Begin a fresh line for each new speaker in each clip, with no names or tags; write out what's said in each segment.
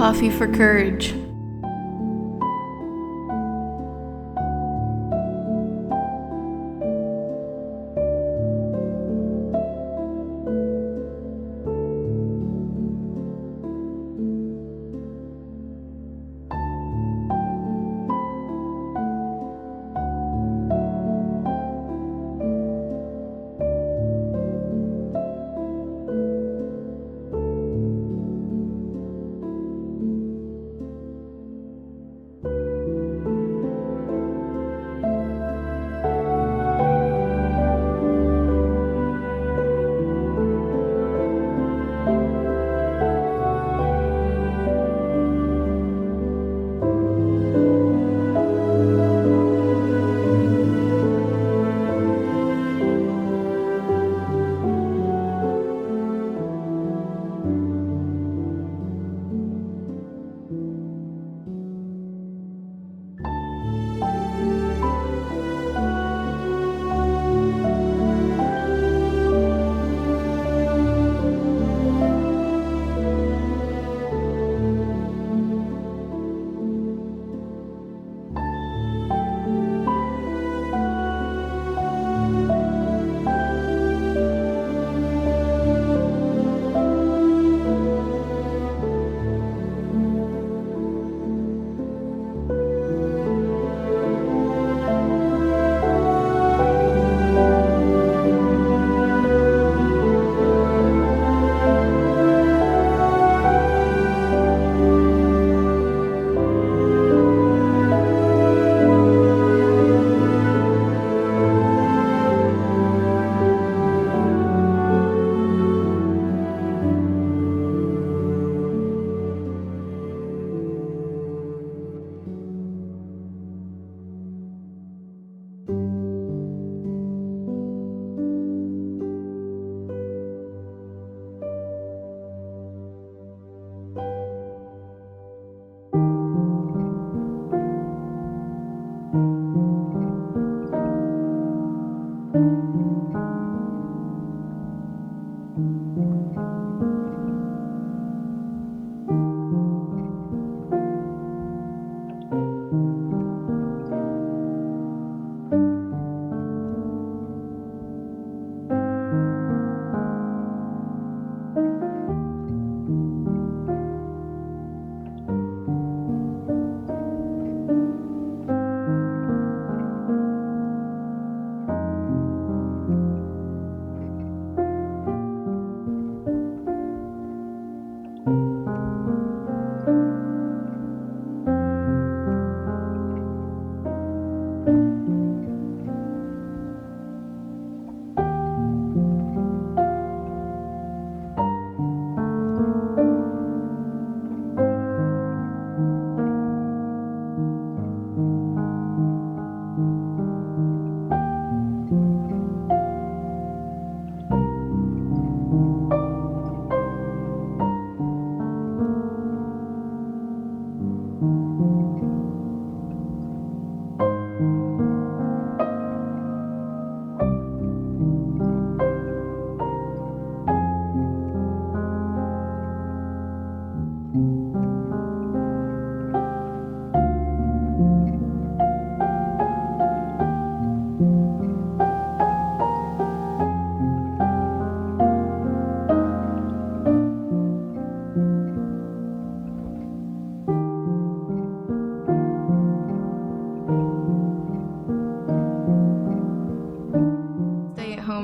Coffee for Courage.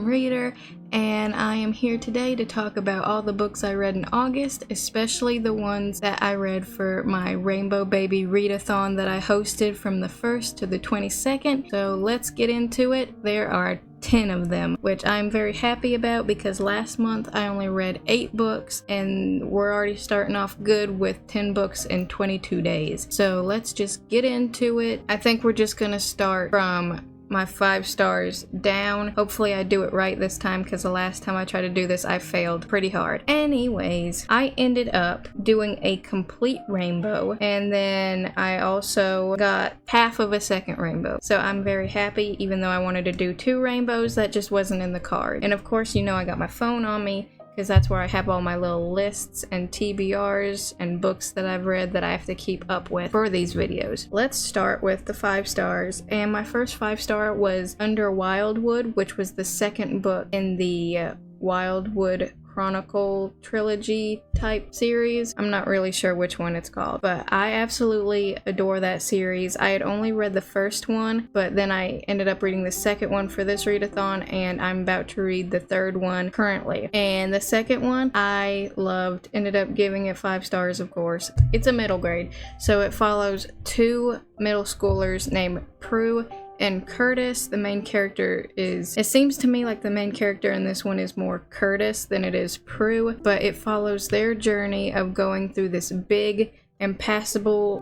Reader, and I am here today to talk about all the books I read in August, especially the ones that I read for my Rainbow Baby Readathon that I hosted from the 1st to the 22nd. So let's get into it. There are 10 of them, which I'm very happy about because last month I only read 8 books and we're already starting off good with 10 books in 22 days. So let's just get into it. I think we're just gonna start from my 5 stars down. Hopefully I do it right this time because the last time I tried to do this I failed pretty hard. Anyways, I ended up doing a complete rainbow and then I also got half of a second rainbow. So I'm very happy, even though I wanted to do 2 rainbows, that just wasn't in the card. And of course, you know, I got my phone on me because that's where I have all my little lists and TBRs and books that I've read that I have to keep up with for these videos. Let's start with the 5 stars, and my first 5-star was Under Wildwood, which was the second book in the Wildwood Chronicle trilogy type series. I'm not really sure which one it's called, but I absolutely adore that series. I had only read the first one, but then I ended up reading the second one for this readathon, and I'm about to read the third one currently. And the second one I loved, ended up giving it 5 stars, of course. It's a middle grade, so it follows 2 middle schoolers named Prue and Curtis. The main character is, it seems to me like the main character in this one is more Curtis than it is Prue, but it follows their journey of going through this big impassable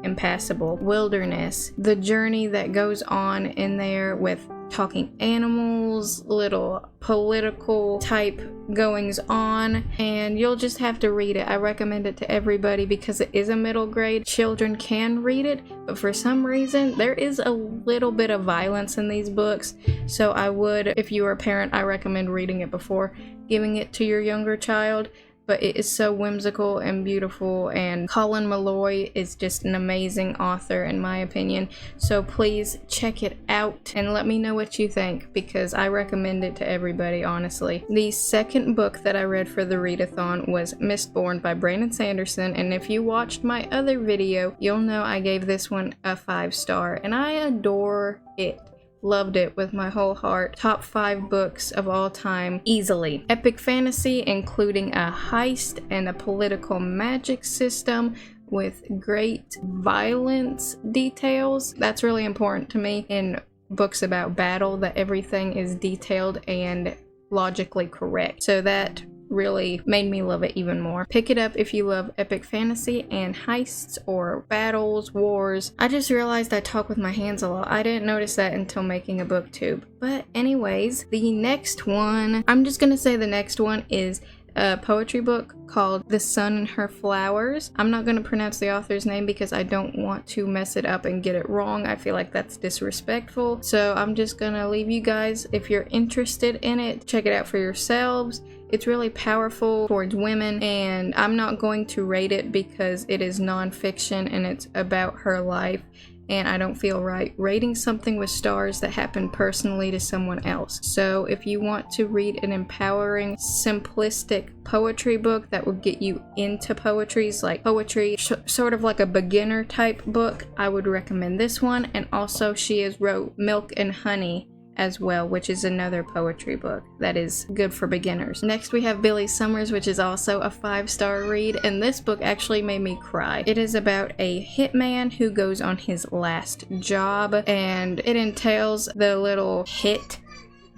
wilderness. The journey that goes on in there with talking animals, little political type goings on, and you'll just have to read it. I recommend it to everybody because it is a middle grade. Children can read it, but for some reason there is a little bit of violence in these books, so I would, if you are a parent, I recommend reading it before giving it to your younger child. But it is so whimsical and beautiful, and Colin Meloy is just an amazing author in my opinion. So please check it out and let me know what you think, because I recommend it to everybody, honestly. The second book that I read for the readathon was Mistborn by Brandon Sanderson, and if you watched my other video, you'll know I gave this one a 5-star, and I adore it. Loved it with my whole heart. Top 5 books of all time, easily. Epic fantasy, including a heist and a political magic system with great violence details. That's really important to me in books about battle, that everything is detailed and logically correct. So that really made me love it even more. Pick it up if you love epic fantasy and heists or battles, wars. I just realized I talk with my hands a lot. I didn't notice that until making a booktube. But anyways, the next one, I'm just gonna say the next one is a poetry book called The Sun and Her Flowers. I'm not going to pronounce the author's name because I don't want to mess it up and get it wrong. I feel like that's disrespectful. So I'm just going to leave you guys, if you're interested in it, check it out for yourselves. It's really powerful towards women, and I'm not going to rate it because it is nonfiction and it's about her life, and I don't feel right rating something with stars that happened personally to someone else. So if you want to read an empowering, simplistic poetry book that will get you into poetries, like poetry, sort of like a beginner type book, I would recommend this one. And also she has wrote Milk and Honey as well, which is another poetry book that is good for beginners. Next we have Billy Summers, which is also a 5-star read, and this book actually made me cry. It is about a hitman who goes on his last job, and it entails the little hit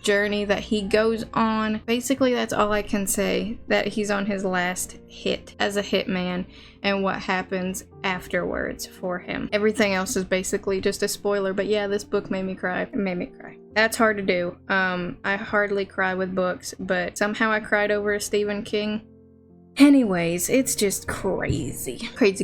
journey that he goes on. Basically, that's all I can say, that he's on his last hit as a hitman and what happens afterwards for him. Everything else is basically just a spoiler, but yeah, this book made me cry. It made me cry. That's hard to do. I hardly cry with books, but somehow I cried over a Stephen King. Anyways, it's just crazy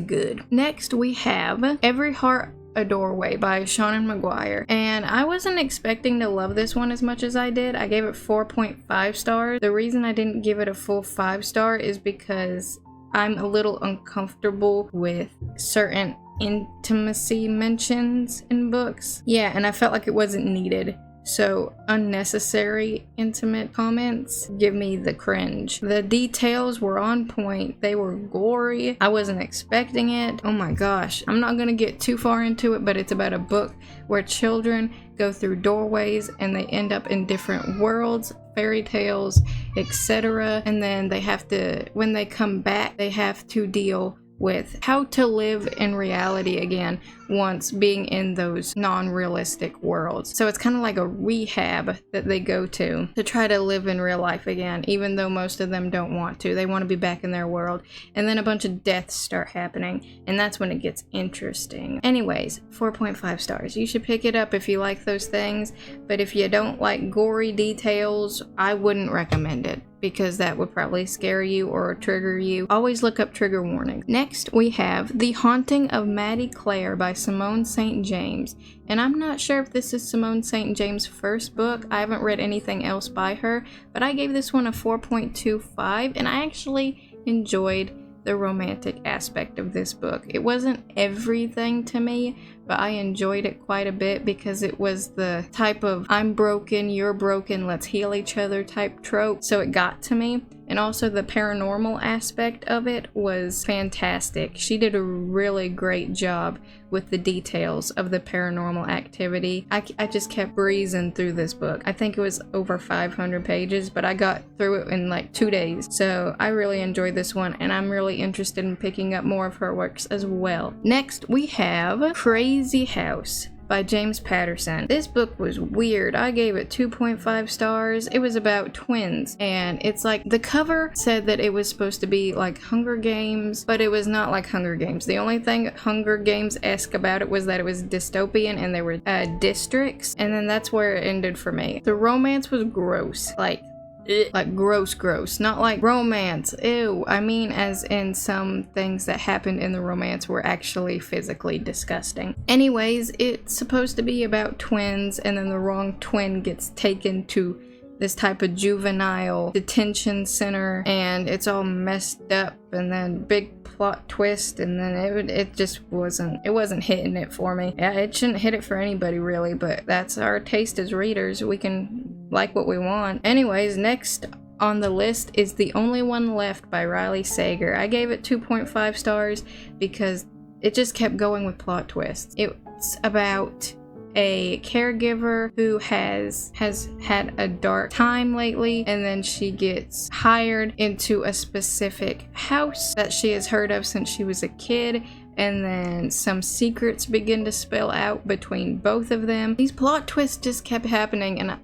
good. Next we have Every Heart a Doorway by Seanan McGuire, and I wasn't expecting to love this one as much as I did. I gave it 4.5 stars. The reason I didn't give it a full 5-star is because I'm a little uncomfortable with certain intimacy mentions in books. Yeah, and I felt like it wasn't needed. So unnecessary intimate comments give me the cringe. The details were on point. They were gory. I wasn't expecting it. Oh my gosh. I'm not gonna get too far into it, but it's about a book where children go through doorways and they end up in different worlds, fairy tales, etc. And then they have to, when they come back, they have to deal with how to live in reality again once being in those non-realistic worlds. So it's kind of like a rehab that they go to try to live in real life again, even though most of them don't want to. They want to be back in their world. And then a bunch of deaths start happening, and that's when it gets interesting. Anyways, 4.5 stars. You should pick it up if you like those things, but if you don't like gory details, I wouldn't recommend it. because that would probably scare you or trigger you. Always look up trigger warnings. Next, we have The Haunting of Maddy Clare by Simone St. James. And I'm not sure if this is Simone St. James' first book. I haven't read anything else by her, but I gave this one a 4.25, and I actually enjoyed the romantic aspect of this book. It wasn't everything to me, but I enjoyed it quite a bit because it was the type of I'm broken, you're broken, let's heal each other type trope, so it got to me. And also the paranormal aspect of it was fantastic. She did a really great job with the details of the paranormal activity. I just kept breezing through this book. I think it was over 500 pages, but I got through it in like 2 days. So I really enjoyed this one, and I'm really interested in picking up more of her works as well. Next, we have Crazy House by James Patterson. This book was weird. I gave it 2.5 stars. It was about twins, and it's like the cover said that it was supposed to be like Hunger Games, but it was not like Hunger Games. The only thing Hunger Games-esque about it was that it was dystopian and there were districts, and then that's where it ended for me. The romance was gross. Like gross, not like romance, ew. I mean as in some things that happened in the romance were actually physically disgusting. Anyways, it's supposed to be about twins, and then the wrong twin gets taken to this type of juvenile detention center, and it's all messed up, and then big plot twist, and then it just wasn't hitting it for me. Yeah, it shouldn't hit it for anybody really, but that's our taste as readers. We can like what we want. Anyways, next on the list is The Only One Left by Riley Sager. I gave it 2.5 stars because it just kept going with plot twists. It's about a caregiver who has had a dark time lately, and then she gets hired into a specific house that she has heard of since she was a kid, and then some secrets begin to spill out between both of them. These plot twists just kept happening, and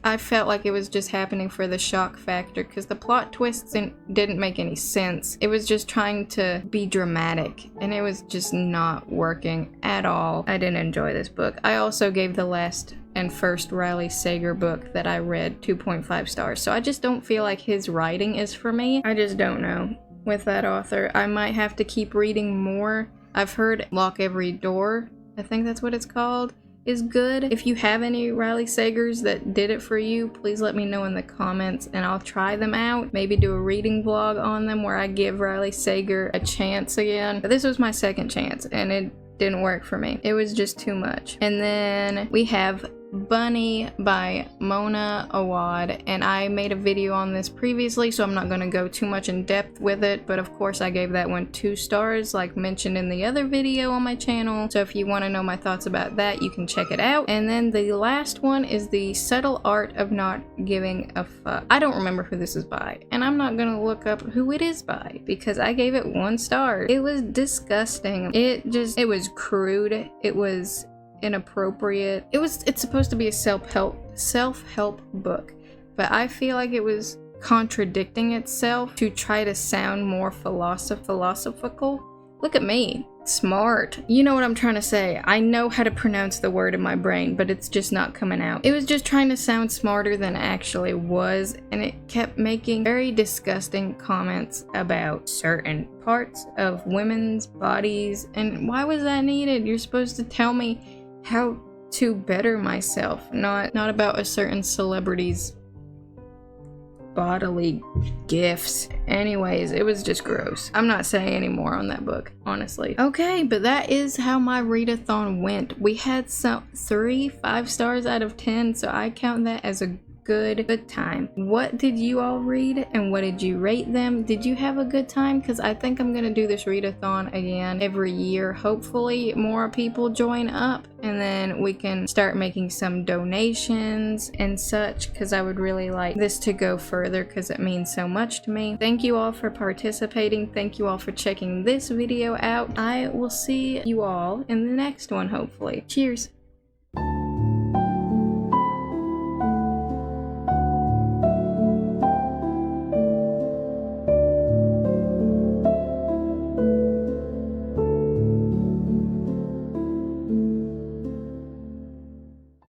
I felt like it was just happening for the shock factor, because the plot twists didn't make any sense. It was just trying to be dramatic, and it was just not working at all. I didn't enjoy this book. I also gave the last and first Riley Sager book that I read 2.5 stars, so I just don't feel like his writing is for me. I just don't know with that author. I might have to keep reading more. I've heard Lock Every Door, I think that's what it's called, is good. If you have any Riley Sagers that did it for you, please let me know in the comments and I'll try them out. Maybe do a reading vlog on them where I give Riley Sager a chance again. But this was my second chance and it didn't work for me. It was just too much. And then we have Bunny by Mona Awad, and I made a video on this previously, so I'm not going to go too much in depth with it, but of course I gave that one 2 stars like mentioned in the other video on my channel, so if you want to know my thoughts about that, you can check it out. And then the last one is The Subtle Art of Not Giving a Fuck. I don't remember who this is by, and I'm not going to look up who it is by because I gave it 1 star. It was disgusting. It was crude. It was inappropriate. It's supposed to be a self-help book, but I feel like it was contradicting itself to try to sound more philosophical. Look at me, smart. You know what I'm trying to say. I know how to pronounce the word in my brain, but it's just not coming out. It was just trying to sound smarter than it actually was, and it kept making very disgusting comments about certain parts of women's bodies, and why was that needed? You're supposed to tell me how to better myself, not about a certain celebrity's bodily gifts. Anyways, it was just gross. I'm not saying any more on that book, honestly. Okay, but that is how my readathon went. We had some 5 stars out of 10, so I count that as a good time. What did you all read and what did you rate them? Did you have a good time? Because I think I'm gonna do this readathon again every year. Hopefully more people join up and then we can start making some donations and such, because I would really like this to go further because it means so much to me. Thank you all for participating. Thank you all for checking this video out. I will see you all in the next one, hopefully. Cheers.